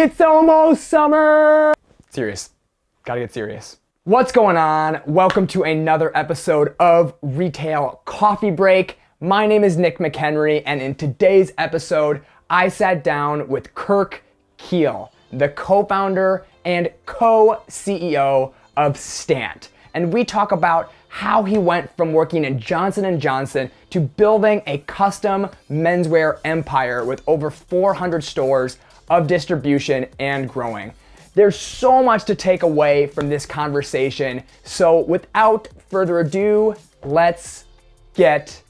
It's almost summer! Serious. Gotta get serious. What's going on? Welcome to another episode of Retail Coffee Break. My name is Nick McHenry, and in today's episode, I sat down with Kirk Keel, the co-founder and co-CEO of Stantt. And we talk about how he went from working in Johnson & Johnson to building a custom menswear empire with over 400 stores of distribution and growing. There's so much to take away from this conversation, so without further ado, let's get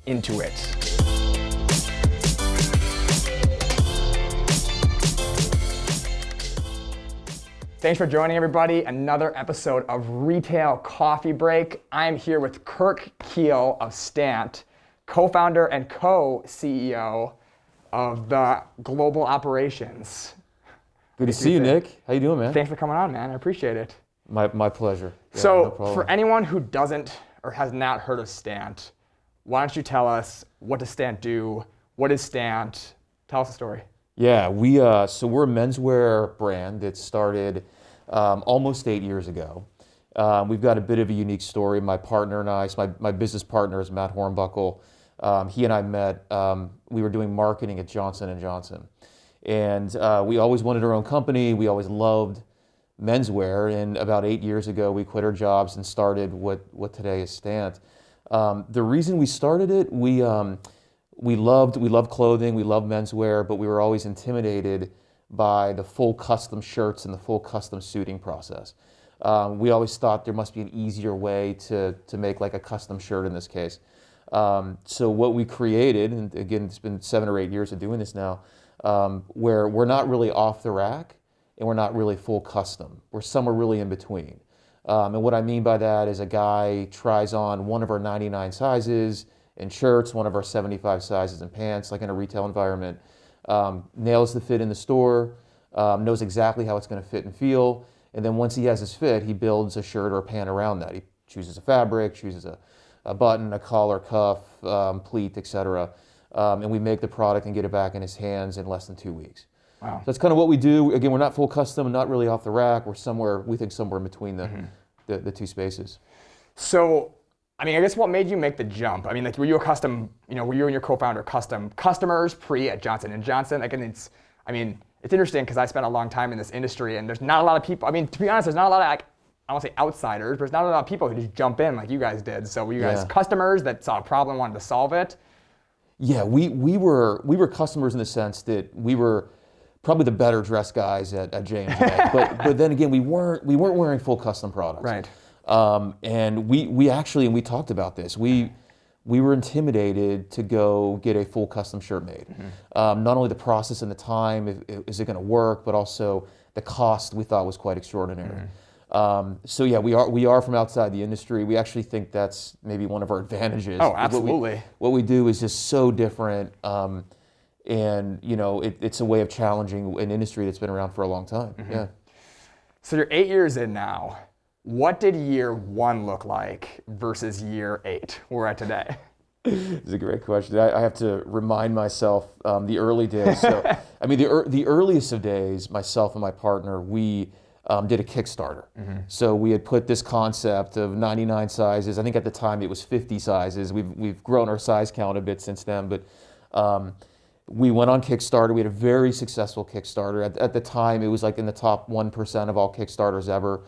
into it. Thanks for joining, everybody. Another episode of Retail Coffee Break. I'm here with Kirk Keel of Stantt, co-founder and co-CEO of the global operations. Good to see you, Nick. How you doing, man? Thanks for coming on, man. I appreciate it. My pleasure. Yeah, So, no for anyone who doesn't or has not heard of Stantt, why don't you tell us, what does Stantt do? What is Stantt? Tell us the story. Yeah, we're a menswear brand that started almost 8 years ago. We've got a bit of a unique story. My partner and I, so my business partner is Matt Hornbuckle. He and I met, we were doing marketing at Johnson & Johnson. And we always wanted our own company. We always loved menswear. And about 8 years ago, we quit our jobs and started what today is Stantt. The reason we started it, we loved clothing, we loved menswear, but we were always intimidated by the full custom shirts and the full custom suiting process. We always thought there must be an easier way to make like a custom shirt in this case. So what we created, and again, it's been 7 or 8 years of doing this now, where we're not really off the rack and we're not really full custom. We're somewhere really in between. And what I mean by that is a guy tries on one of our 99 sizes in shirts, one of our 75 sizes in pants, like in a retail environment, nails the fit in the store, knows exactly how it's going to fit and feel, and then once he has his fit, he builds a shirt or a pant around that. He chooses a fabric, chooses a button, a collar, cuff, pleat, etc. And we make the product and get it back in his hands in less than 2 weeks. Wow. So that's kind of what we do. Again, we're not full custom, not really off the rack. We're somewhere, we think somewhere in between the two spaces. So, I mean, I guess what made you make the jump? I mean, like, were you and your co-founder custom customers at Johnson & Johnson? Like, and it's interesting because I spent a long time in this industry and there's not a lot of people, I mean, to be honest, there's not a lot of, like, I don't want to say outsiders, but there's not a lot of people who just jump in like you guys did. So were you guys customers that saw a problem, wanted to solve it? Yeah, we were customers in the sense that we were probably the better dressed guys at J&J. but then again, we weren't wearing full custom products. Right. And we actually, and we talked about this, we were intimidated to go get a full custom shirt made. Not only the process and the time, is it going to work, but also the cost we thought was quite extraordinary. So yeah, we are from outside the industry. We actually think that's maybe one of our advantages. Oh, absolutely. What we do is just so different, and you know, it's a way of challenging an industry that's been around for a long time. Yeah. So you're 8 years in now. What did year 1 look like versus year 8 we're at today? It's a great question. I have to remind myself the early days. So, I mean, the earliest of days, myself and my partner, we did a Kickstarter. So we had put this concept of 99 sizes. I think at the time it was 50 sizes. We've grown our size count a bit since then, but we went on Kickstarter. We had a very successful Kickstarter. At the time, it was like in the top 1% of all Kickstarters ever.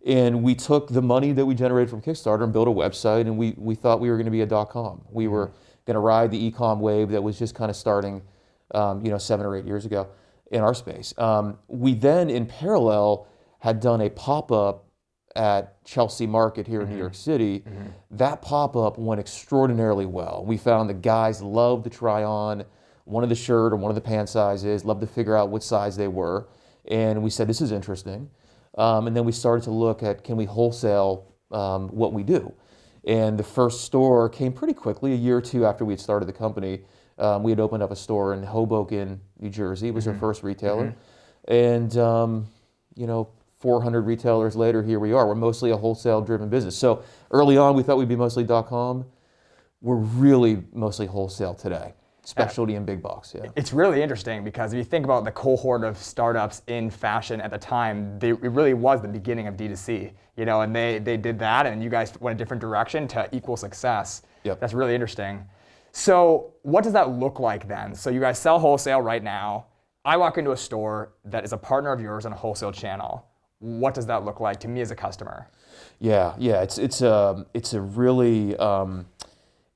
And we took the money that we generated from Kickstarter and built a website, and we thought we were going to be a .com. We were going to ride the e-com wave that was just kind of starting 7 or 8 years ago in our space. We then, in parallel, had done a pop-up at Chelsea Market here in New York City. That pop-up went extraordinarily well. We found that guys loved to try on one of the shirt or one of the pant sizes, loved to figure out what size they were, and we said, this is interesting. And then we started to look at, can we wholesale what we do? And the first store came pretty quickly, a year or two after we had started the company. We had opened up a store in Hoboken, New Jersey. It was our first retailer. And, 400 retailers later, here we are. We're mostly a wholesale-driven business. So early on, we thought we'd be mostly .com. We're really mostly wholesale today. specialty and big box. Yeah. It's really interesting because if you think about the cohort of startups in fashion at the time, it really was the beginning of D2C, and they did that, and you guys went a different direction to equal success. Yep. That's really interesting. So what does that look like then? So you guys sell wholesale right now. I walk into a store that is a partner of yours on a wholesale channel. What does that look like to me as a customer? Yeah. It's a really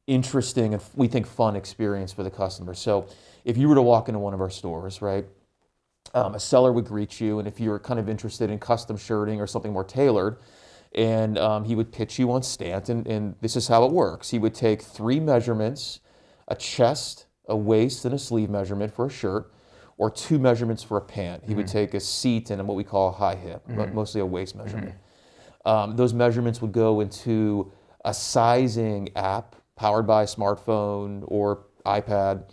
interesting and we think fun experience for the customer. So if you were to walk into one of our stores, right, a seller would greet you, and if you're kind of interested in custom shirting or something more tailored, and he would pitch you on Stantt, and this is how it works. He would take 3 measurements, a chest, a waist, and a sleeve measurement for a shirt, or 2 measurements for a pant. He would take a seat and what we call a high hip, but mostly a waist measurement. Those measurements would go into a sizing app powered by a smartphone or iPad,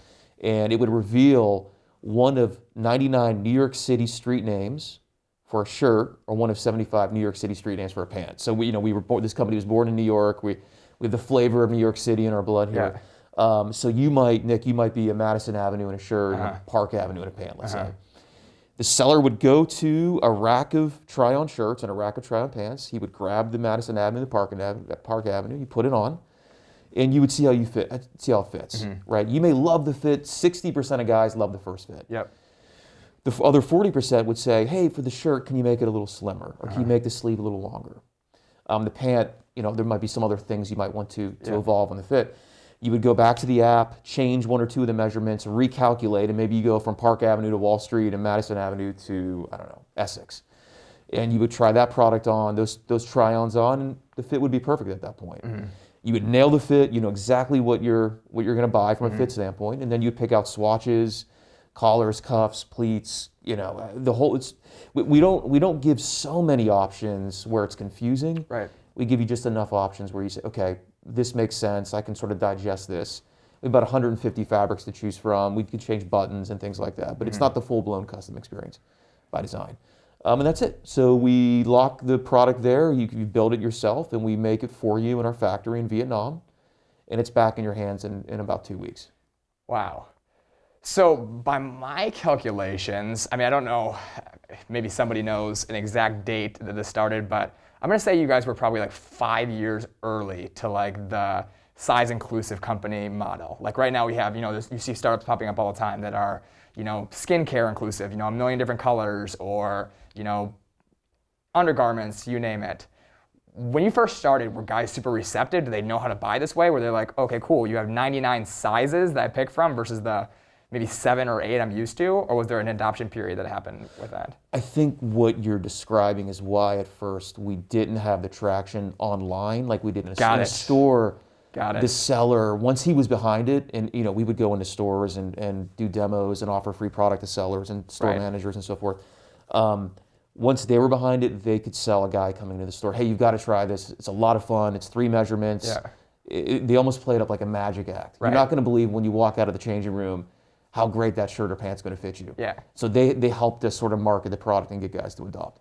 and it would reveal one of 99 New York City street names for a shirt, or one of 75 New York City street names for a pant. So we were born, this company was born in New York. We have the flavor of New York City in our blood here. Yeah. So Nick, you might be a Madison Avenue in a shirt, and a Park Avenue in a pant, let's say. The seller would go to a rack of try-on shirts and a rack of try-on pants. He would grab the Madison Avenue, the Park Avenue, you put it on, and you would see how it fits, right? You may love the fit. 60% of guys love the first fit. Yep. The other 40% would say, hey, for the shirt, can you make it a little slimmer? Or can you make the sleeve a little longer? The pant, there might be some other things you might want to evolve on the fit. You would go back to the app, change 1 or 2 of the measurements, recalculate, and maybe you go from Park Avenue to Wall Street and Madison Avenue to, Essex. And you would try that product on, those try-ons on, and the fit would be perfect at that point. You would nail the fit, you know exactly what you're going to buy from a fit standpoint, and then you'd pick out swatches, collars, cuffs, pleats, the whole. We don't give so many options where it's confusing. Right. We give you just enough options where you say, okay, this makes sense. I can sort of digest this. We have about 150 fabrics to choose from. We can change buttons and things like that, but it's not the full-blown custom experience by design. And that's it. So we lock the product there. You build it yourself, and we make it for you in our factory in Vietnam, and it's back in your hands in about 2 weeks. Wow. So by my calculations, I don't know, maybe somebody knows an exact date that this started, but I'm going to say you guys were probably like 5 years early to like the size inclusive company model. Like right now we have, you see startups popping up all the time that are, skincare inclusive, a million different colors, or, undergarments, you name it. When you first started, were guys super receptive? Do they know how to buy this way? Were they like, okay, cool, you have 99 sizes that I pick from versus the maybe 7 or 8 I'm used to? Or was there an adoption period that happened with that? I think what you're describing is why at first we didn't have the traction online like we did in a store. Got it. The seller, once he was behind it, and we would go into stores and do demos and offer free product to sellers and store managers and so forth. Once they were behind it, they could sell a guy coming to the store, hey, you've got to try this. It's a lot of fun. It's 3 measurements. Yeah. They almost played up like a magic act. Right. You're not going to believe when you walk out of the changing room how great that shirt or pant's going to fit you. Yeah. So they helped us sort of market the product and get guys to adopt.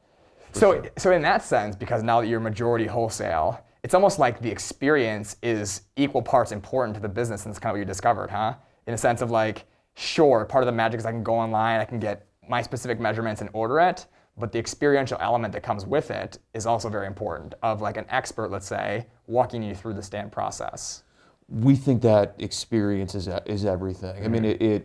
So in that sense, because now that you're majority wholesale, it's almost like the experience is equal parts important to the business, and that's kind of what you discovered, huh? In a sense of like, sure, part of the magic is I can go online, I can get my specific measurements and order it, but the experiential element that comes with it is also very important, of like an expert, let's say, walking you through the Stantt process. We think that experience is everything. I mean,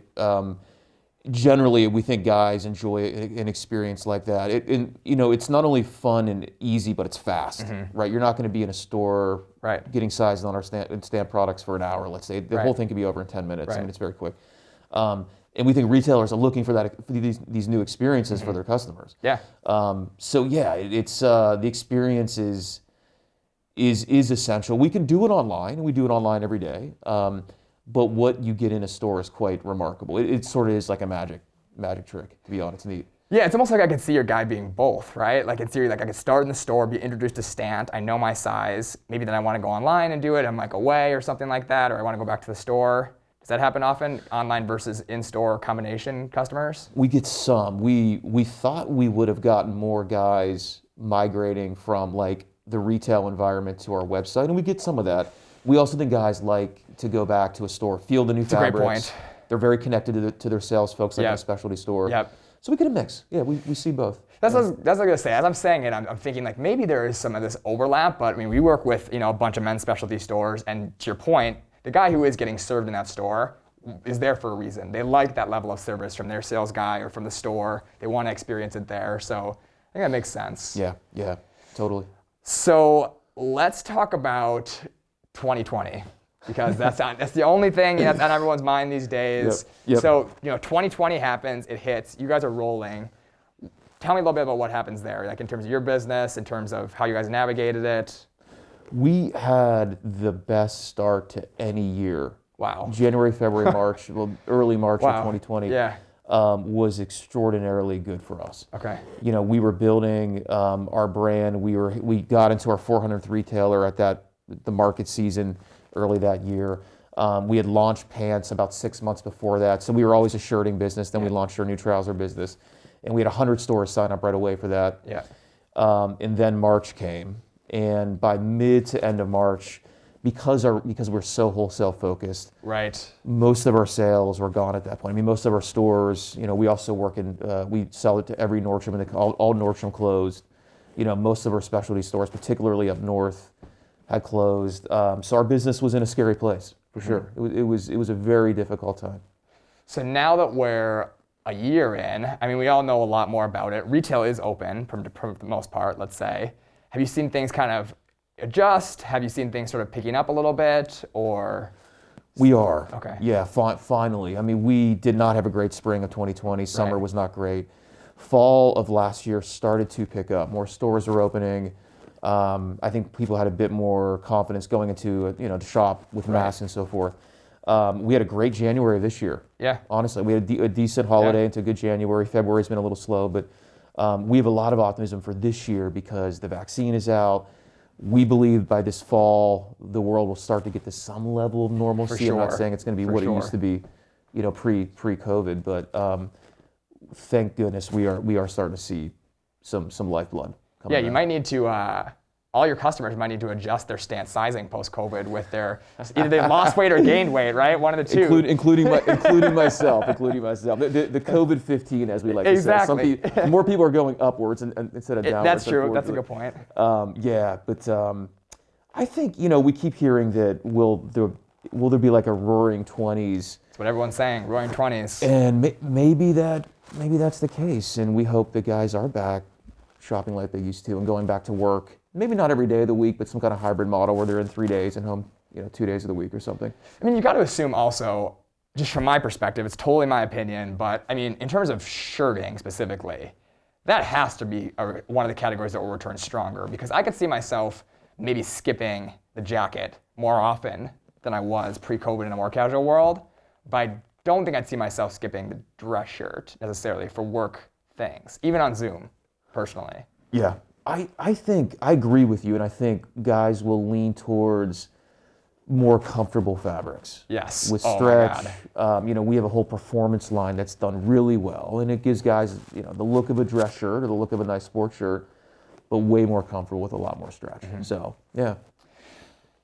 generally we think guys enjoy an experience like that. It's not only fun and easy, but it's fast, right? You're not going to be in a store getting sized on our Stantt products for an hour, let's say. The whole thing can be over in 10 minutes. I mean, it's very quick. And we think retailers are looking for these new experiences for their customers. Yeah. It's the experience is essential. We can do it online, and we do it online every day. But what you get in a store is quite remarkable. It sort of is like a magic trick, to be honest. It's neat. Yeah, it's almost like I could see your guy being both, right? Like in theory, like I could start in the store, be introduced to Stantt, I know my size, maybe then I want to go online and do it, I'm like away or something like that, or I want to go back to the store. Does that happen often, online versus in-store combination customers? We get some. We thought we would have gotten more guys migrating from like the retail environment to our website, and we get some of that. We also think guys like to go back to a store, feel the new fabrics, They're very connected to their sales folks, like in a specialty store. Yep. So we get a mix. Yeah, we see both. That's what I was going to say. As I'm saying it, I'm thinking like maybe there is some of this overlap, but I mean, we work with, a bunch of men's specialty stores, and to your point, the guy who is getting served in that store is there for a reason. They like that level of service from their sales guy or from the store. They want to experience it there. So I think that makes sense. Yeah, totally. So let's talk about 2020, because that's the only thing that's on everyone's mind these days. Yep. So 2020 happens, it hits, you guys are rolling. Tell me a little bit about what happens there, like in terms of your business, in terms of how you guys navigated it. We had the best start to any year. Wow. January, February, March, early March of 2020 was extraordinarily good for us. Okay. We were building our brand. We got into our 400th retailer at the market season early that year. We had launched pants about 6 months before that, so we were always a shirting business. Then we launched our new trouser business, and we had 100 stores sign up right away for that. Yeah. And then March came, and by mid to end of March, because we're so wholesale focused, right, most of our sales were gone at that point. I mean, most of our stores, we also work in, we sell it to every Nordstrom, and all Nordstrom closed. Most of our specialty stores, particularly up north, had closed. So our business was in a scary place, for sure. It was a very difficult time. So now that we're a year in, I mean, we all know a lot more about it. Retail is open for the most part, let's say. Have you seen things kind of adjust? Have you seen things sort of picking up a little bit, or? We are. Okay. Yeah, finally. I mean, we did not have a great spring of 2020. Summer was not great. Fall of last year started to pick up. More stores are opening. I think people had a bit more confidence going into, to shop with masks and so forth. We had a great January this year. Yeah. Honestly, we had a decent holiday into good January. February's been a little slow, but we have a lot of optimism for this year because the vaccine is out. We believe by this fall, the world will start to get to some level of normalcy. For sure. I'm not saying it's going to be what it used to be, pre-COVID, but thank goodness we are starting to see some lifeblood coming back. You might need to, all your customers might need to adjust their Stantt sizing post-COVID with either they lost weight or gained weight, right? One of the two. Including myself. The COVID-15, as we like to say. More people are going upwards instead of downwards. That's true. That's a good point. But I think, we keep hearing that will there be like a roaring 20s? That's what everyone's saying, roaring 20s. And maybe that's the case, and we hope the guys are back shopping like they used to and going back to work. Maybe not every day of the week, but some kind of hybrid model where they're in 3 days and home, 2 days of the week or something. I mean, you got to assume also, just from my perspective, it's totally my opinion, but I mean, in terms of shirting specifically, that has to be one of the categories that will return stronger, because I could see myself maybe skipping the jacket more often than I was pre-COVID in a more casual world, but I don't think I'd see myself skipping the dress shirt necessarily for work things, even on Zoom, personally. Yeah. I think I agree with you, and I think guys will lean towards more comfortable fabrics. Yes. With stretch. We have a whole performance line that's done really well, and it gives guys, the look of a dress shirt or the look of a nice sports shirt, but way more comfortable with a lot more stretch. So, yeah.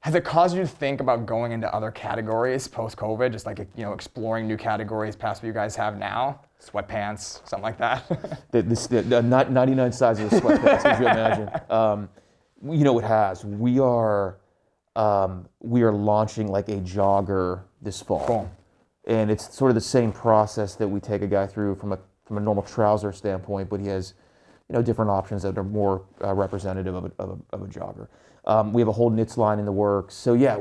Has it caused you to think about going into other categories post-COVID, just like, exploring new categories past what you guys have now? Sweatpants, something like that? the 99 sizes of sweatpants, could you imagine? It has. We are launching like a jogger this fall. Cool. And it's sort of the same process that we take a guy through from a normal trouser standpoint, but he has, different options that are more representative of a jogger. We have a whole knits line in the works. So yeah,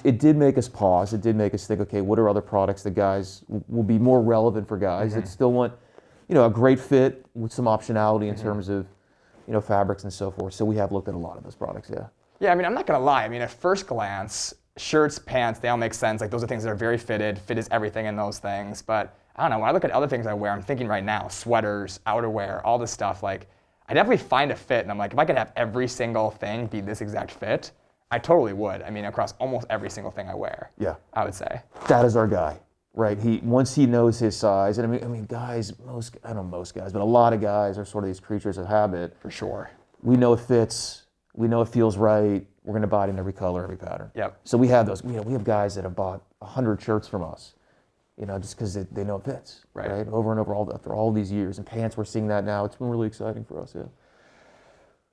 it did make us pause. It did make us think, okay, what are other products that guys will be more relevant for guys that still want, a great fit with some optionality in terms of, fabrics and so forth. So we have looked at a lot of those products, yeah. Yeah, I mean, I'm not gonna lie. I mean, at first glance, shirts, pants, they all make sense. Like, those are things that are very fitted. Fit is everything in those things. But I don't know, when I look at other things I wear, I'm thinking right now, sweaters, outerwear, all this stuff, like, I definitely find a fit, and I'm like, if I could have every single thing be this exact fit, I totally would. I mean, across almost every single thing I wear. Yeah. I would say. That is our guy, right? Once he knows his size, and I mean, guys, I don't know most guys, but a lot of guys are sort of these creatures of habit. For sure. We know it fits. We know it feels right. We're going to buy it in every color, every pattern. Yep. So we have those. We have guys that have bought 100 shirts from us, just because they know it fits, Right. right? Over and over after all these years. And pants, we're seeing that now. It's been really exciting for us, yeah.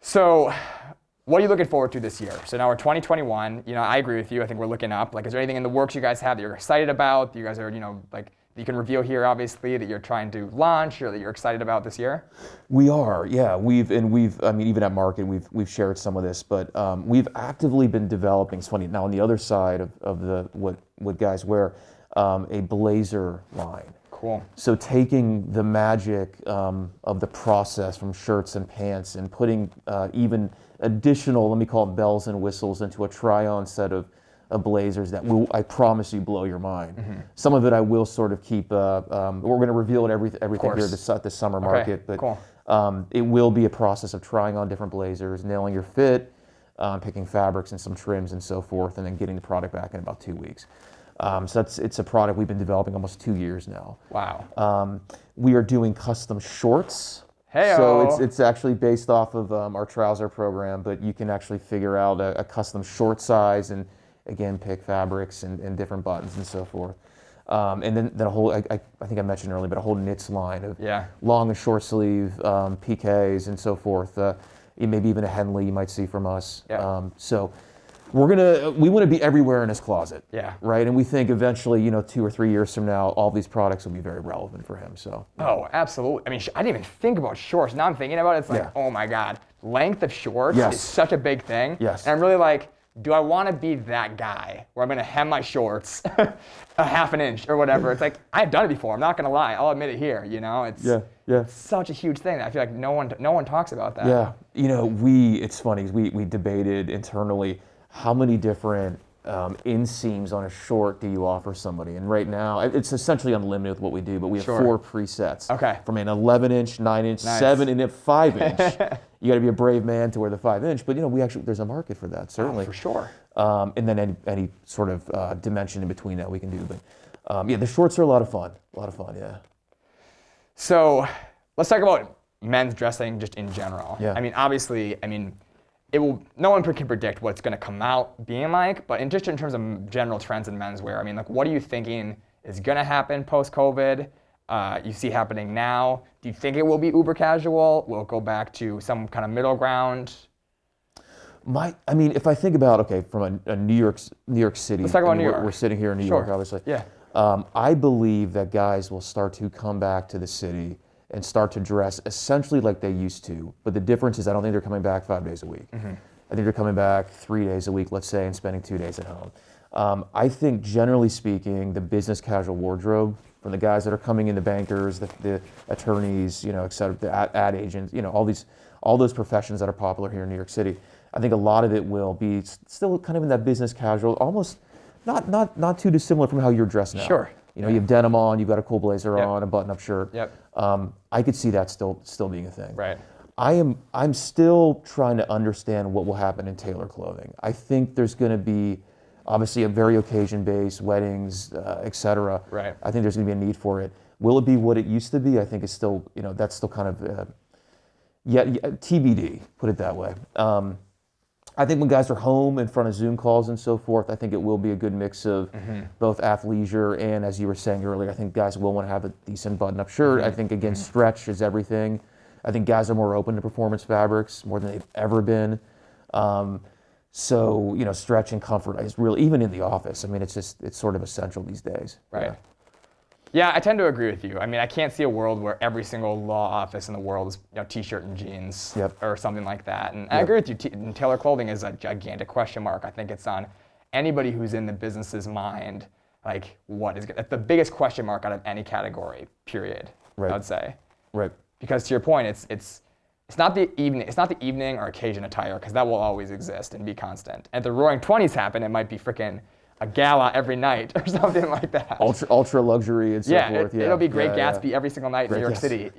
So what are you looking forward to this year? So now we're 2021. I agree with you. I think we're looking up. Like, is there anything in the works you guys have that you're excited about? That you guys are, like, you can reveal here, obviously, that you're trying to launch or that you're excited about this year? We are, yeah. Even at Market, we've shared some of this, but we've actively been developing. It's funny now on the other side of the what guys wear, a blazer line. Cool. So taking the magic of the process from shirts and pants and putting even additional, let me call it bells and whistles, into a try-on set of blazers that will, I promise you, blow your mind. Mm-hmm. Some of it I will sort of keep. We're going to reveal it everything here at the summer market, but cool. It will be a process of trying on different blazers, nailing your fit, picking fabrics and some trims and so forth, and then getting the product back in about 2 weeks. So it's a product we've been developing almost 2 years now. Wow. We are doing custom shorts. Hey-o. So it's actually based off of our trouser program, but you can actually figure out a custom short size and, again, pick fabrics and different buttons and so forth. And then a whole, I think I mentioned earlier, but a whole knits line of long and short sleeve PKs and so forth. Maybe even a Henley you might see from us. Yeah. So we want to be everywhere in his closet. Yeah. Right. And we think eventually, 2 or 3 years from now, all these products will be very relevant for him. So. Oh, absolutely. I mean, I didn't even think about shorts. Now I'm thinking about it. It's like, oh my God, length of shorts is such a big thing. Yes. And I'm really like, do I want to be that guy where I'm going to hem my shorts a half an inch or whatever? It's like, I've done it before. I'm not going to lie. I'll admit it here. It's such a huge thing that I feel like no one talks about that. Yeah. It's funny. We debated internally how many different inseams on a short do you offer somebody? And right now, it's essentially unlimited with what we do, but we have 4 presets. Okay. From an 11-inch, 9-inch, Nice. 7 and a 5-inch. You got to be a brave man to wear the 5-inch, but there's a market for that, certainly. Oh, for sure. And then any sort of dimension in between that we can do. But the shorts are a lot of fun. Yeah. So let's talk about men's dressing just in general. Yeah. I mean, obviously, no one can predict what it's going to come out being like, but in terms of general trends in menswear, I mean, like, what are you thinking is going to happen post-COVID? You see happening now? Do you think it will be uber casual? Will it go back to some kind of middle ground? If I think about, from a New York City. Let's talk about New York. We're sitting here in New York, obviously. Yeah. I believe that guys will start to come back to the city and start to dress essentially like they used to. But the difference is I don't think they're coming back 5 days a week. Mm-hmm. I think they're coming back 3 days a week, let's say, and spending 2 days at home. I think, generally speaking, the business casual wardrobe, from the guys that are coming in, the bankers, the attorneys, et cetera, the ad agents, all those professions that are popular here in New York City, I think a lot of it will be still kind of in that business casual, almost not too dissimilar from how you're dressed now. Sure. You have denim on, you've got a cool blazer on, a button-up shirt. Yep. I could see that still being a thing. Right. I'm still trying to understand what will happen in tailored clothing. I think there's going to be obviously a very occasion-based, weddings, et cetera. Right. I think there's going to be a need for it. Will it be what it used to be? I think it's still, that's still kind of, TBD, put it that way. I think when guys are home in front of Zoom calls and so forth, I think it will be a good mix of both athleisure and, as you were saying earlier, I think guys will want to have a decent button-up shirt. I think, again, stretch is everything. I think guys are more open to performance fabrics more than they've ever been. So, stretch and comfort is really, even in the office, it's sort of essential these days. Right. Yeah, I tend to agree with you. I can't see a world where every single law office in the world is t-shirt and jeans or something like that. And I agree with you. Tailored clothing is a gigantic question mark. I think it's on anybody who's in the business's mind. Like, what is the biggest question mark out of any category? Period. Right. I would say. Right. Because to your point, it's not the evening or occasion attire, because that will always exist and be constant. And if the Roaring Twenties happen, it might be freaking a gala every night or something like that. Ultra luxury and so forth. It'll be Great Gatsby every single night in New York City,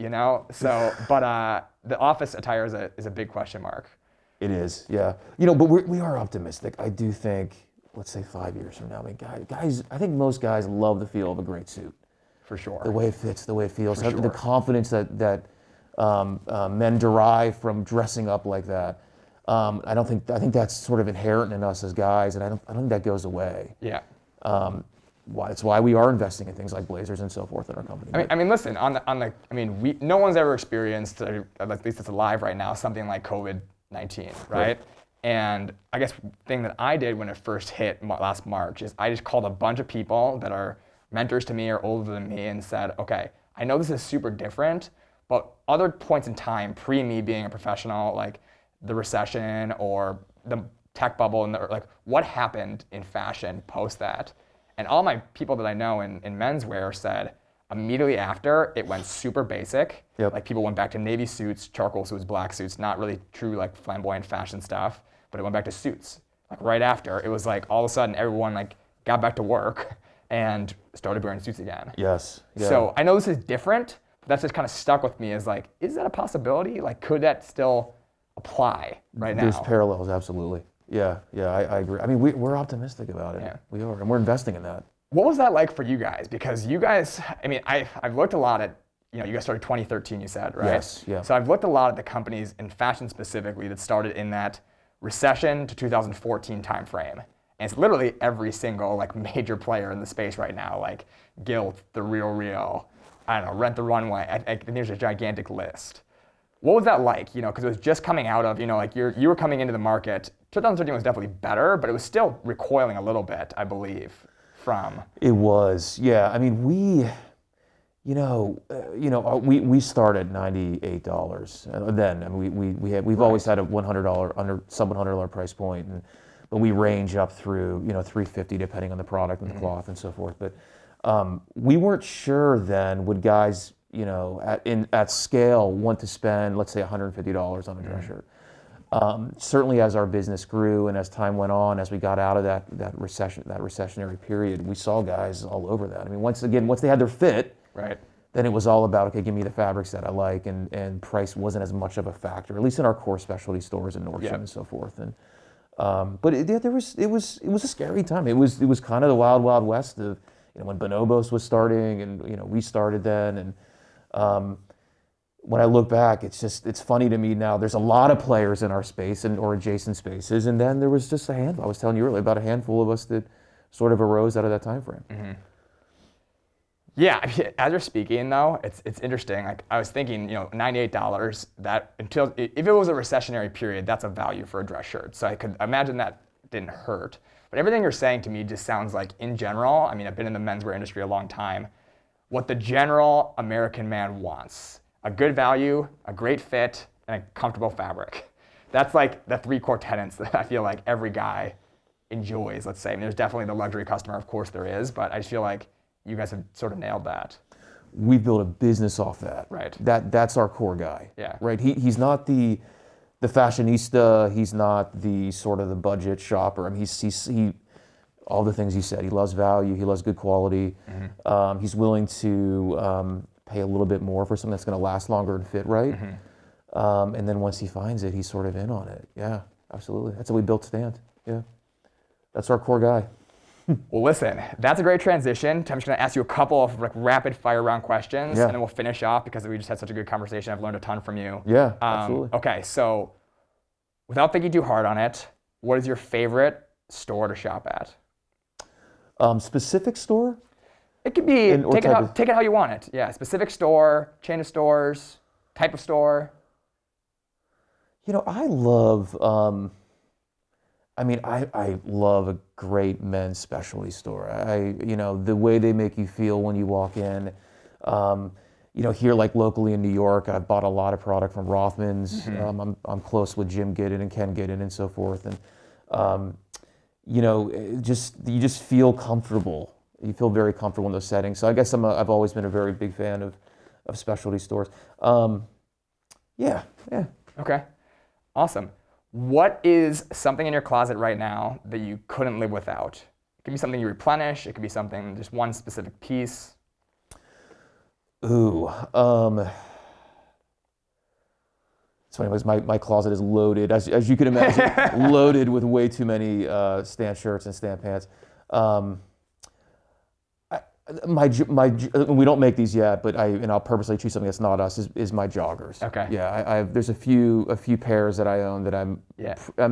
So, but the office attire is a big question mark. It is, yeah. But we are optimistic. I do think, let's say 5 years from now, guys, I think most guys love the feel of a great suit. For sure. The way it fits, the way it feels, For sure. The confidence that men derive from dressing up like that. I think that's sort of inherent in us as guys, and I don't think that goes away. Yeah. that's why we are investing in things like blazers and so forth in our company. I mean, listen, no one's ever experienced, at least it's alive right now, something like COVID-19, right? And I guess the thing that I did when it first hit last March is I just called a bunch of people that are mentors to me or older than me and said, okay, I know this is super different, but other points in time, pre me being a professional, like the recession or the tech bubble, and like what happened in fashion post that? And all my people that I know in menswear said immediately after it went super basic. Yep. Like people went back to navy suits, charcoal suits, black suits, not really true like flamboyant fashion stuff, but it went back to suits. Like right after, it was like all of a sudden everyone like got back to work and started wearing suits again. Yes. Yeah. So I know this is different, but that's just kind of stuck with me as like, is that a possibility? Like, could that still apply right now? There's parallels, absolutely. Yeah, I agree. I mean, we're optimistic about it. Yeah. We are, and we're investing in that. What was that like for you guys? Because you guys, I mean, I've looked a lot at, you guys started 2013, you said, right? Yes, yeah. So I've looked a lot at the companies in fashion specifically that started in that recession to 2014 timeframe. And it's literally every single like major player in the space right now, like Gilt, The Real, I don't know, Rent the Runway. I think there's a gigantic list. What was that like? Because it was just coming out of, like you were coming into the market. 2013 was definitely better, but it was still recoiling a little bit, I believe, from. It was, yeah. I mean, we started $98 then. I mean, we've always had a $100 sub $100 price point, but we range up through $350 depending on the product and the cloth and so forth. But we weren't sure then would guys at scale want to spend, let's say, $150 on a dress shirt. Certainly as our business grew and as time went on, as we got out of that recessionary period, we saw guys all over that. I mean, once they had their fit, right, then it was all about, okay, give me the fabrics that I like, and price wasn't as much of a factor, at least in our core specialty stores in Nordstrom and so forth. And but it was a scary time. It was kind of the wild, wild west of when Bonobos was starting, and we started then, and when I look back, it's funny to me now. There's a lot of players in our space or adjacent spaces, and then there was just a handful. I was telling you earlier about a handful of us that sort of arose out of that time frame. Mm-hmm. Yeah, I mean, as you're speaking though, it's interesting. Like I was thinking, $98. That if it was a recessionary period, that's a value for a dress shirt. So I could imagine that didn't hurt. But everything you're saying to me just sounds like, in general, I mean, I've been in the menswear industry a long time, what the general American man wants. A good value, a great fit, and a comfortable fabric. That's like the three core tenets that I feel like every guy enjoys, let's say. I mean, there's definitely the luxury customer, of course there is, but I just feel like you guys have sort of nailed that. We built a business off that. Right. That's our core guy. Yeah. Right. He's not the fashionista. He's not the sort of the budget shopper. I mean, he all the things you said. He loves value. He loves good quality. Mm-hmm. He's willing to pay a little bit more for something that's going to last longer and fit right. Mm-hmm. And then once he finds it, he's sort of in on it. Yeah, absolutely. That's how we built Stantt. Yeah. That's our core guy. Well, listen, that's a great transition. I'm just going to ask you a couple of rapid fire round questions, and then we'll finish off because we just had such a good conversation. I've learned a ton from you. Yeah, absolutely. Okay, so without thinking too hard on it, what is your favorite store to shop at? Specific store? It could be, take it how you want it. Yeah, specific store, chain of stores, type of store. I love, I love a great men's specialty store. The way they make you feel when you walk in. Here like locally in New York, I've bought a lot of product from Rothman's. Mm-hmm. I'm close with Jim Giddin and Ken Giddin and so forth. And, you just feel comfortable. You feel very comfortable in those settings. So I guess I've always been a very big fan of specialty stores. Yeah. Okay, awesome. What is something in your closet right now that you couldn't live without? It could be something you replenish. It could be something, just one specific piece. Ooh, it's funny because my closet is loaded, as you can imagine, loaded with way too many Stantt shirts and Stantt pants. We don't make these yet, but I'll purposely choose something that's not us. Is my joggers. Okay. Yeah, there's a few pairs that I own that I'm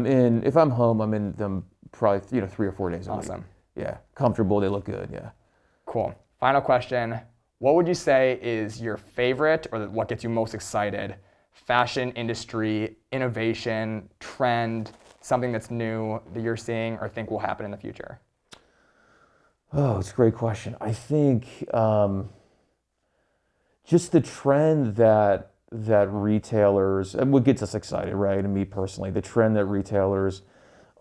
in. If I'm home, I'm in them probably 3 or 4 days a week. Awesome. Yeah, comfortable. They look good. Yeah. Cool. Final question. What would you say is your favorite, or what gets you most excited, fashion industry, innovation, trend, something that's new that you're seeing or think will happen in the future? Oh, it's a great question. I think just the trend that retailers, and what gets us excited, right? And me personally, the trend that retailers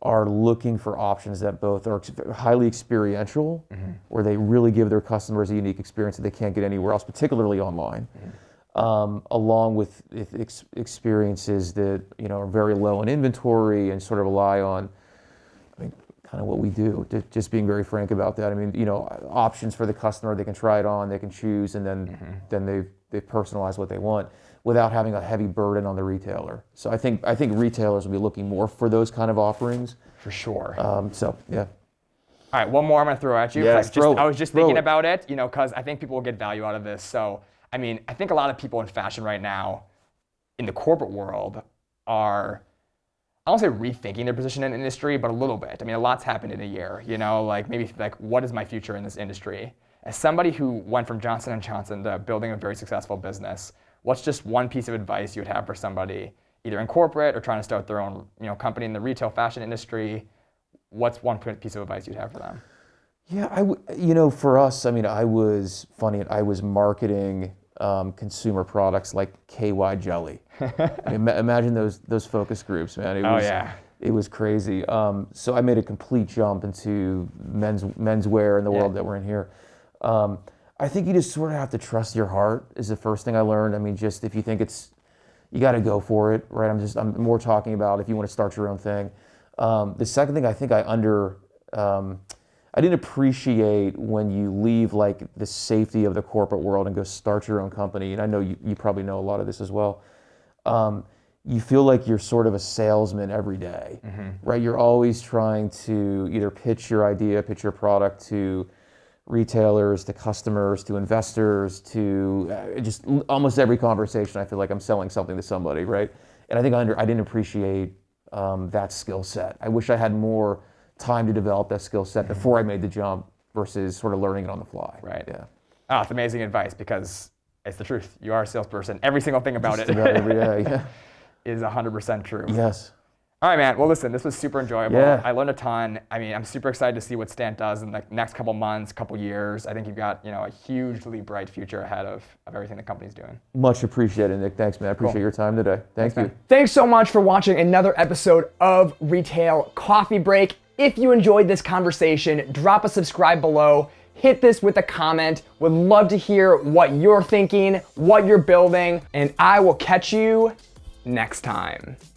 are looking for options that both are highly experiential, where they really give their customers a unique experience that they can't get anywhere else, particularly online, along with experiences that are very low in inventory and sort of rely on, I mean, kind of what we do. Just being very frank about that. I mean, options for the customer, they can try it on, they can choose, and then they personalize what they want, without having a heavy burden on the retailer. So I think retailers will be looking more for those kind of offerings. For sure. So yeah. All right, one more I'm gonna throw at you. Yes, I was just thinking about it, because I think people will get value out of this. So, I mean, I think a lot of people in fashion right now, in the corporate world, are, I don't say rethinking their position in the industry, but a little bit. I mean, a lot's happened in a year, maybe what is my future in this industry? As somebody who went from Johnson & Johnson to building a very successful business, what's just one piece of advice you would have for somebody, either in corporate or trying to start their own company in the retail fashion industry? What's one piece of advice you'd have for them? Yeah, for us, I mean, I was marketing consumer products like KY jelly. I mean, imagine those focus groups, man. It was crazy. So I made a complete jump into menswear in the world that we're in here. I think you just sort of have to trust your heart is the first thing I learned. I mean, just if you think you got to go for it, right? I'm more talking about if you want to start your own thing. The second thing, I think I didn't appreciate when you leave like the safety of the corporate world and go start your own company. And I know you probably know a lot of this as well. You feel like you're sort of a salesman every day, right? You're always trying to either pitch your idea, pitch your product to retailers, to customers, to investors, to just almost every conversation. I feel like I'm selling something to somebody, right? And I think I didn't appreciate that skill set. I wish I had more time to develop that skill set before I made the jump versus sort of learning it on the fly. Right. Yeah. Oh, it's amazing advice, because it's the truth. You are a salesperson. Every single thing about Just about every day, yeah. is 100% true. Yes. All right, man. Well, listen, this was super enjoyable. Yeah. I learned a ton. I mean, I'm super excited to see what Stantt does in the next couple months, couple years. I think you've got, a hugely bright future ahead of everything the company's doing. Much appreciated, Nick. Thanks, man. I appreciate your time today. Thank you. Thanks so much for watching another episode of Retail Coffee Break. If you enjoyed this conversation, drop a subscribe below. Hit this with a comment. Would love to hear what you're thinking, what you're building, and I will catch you next time.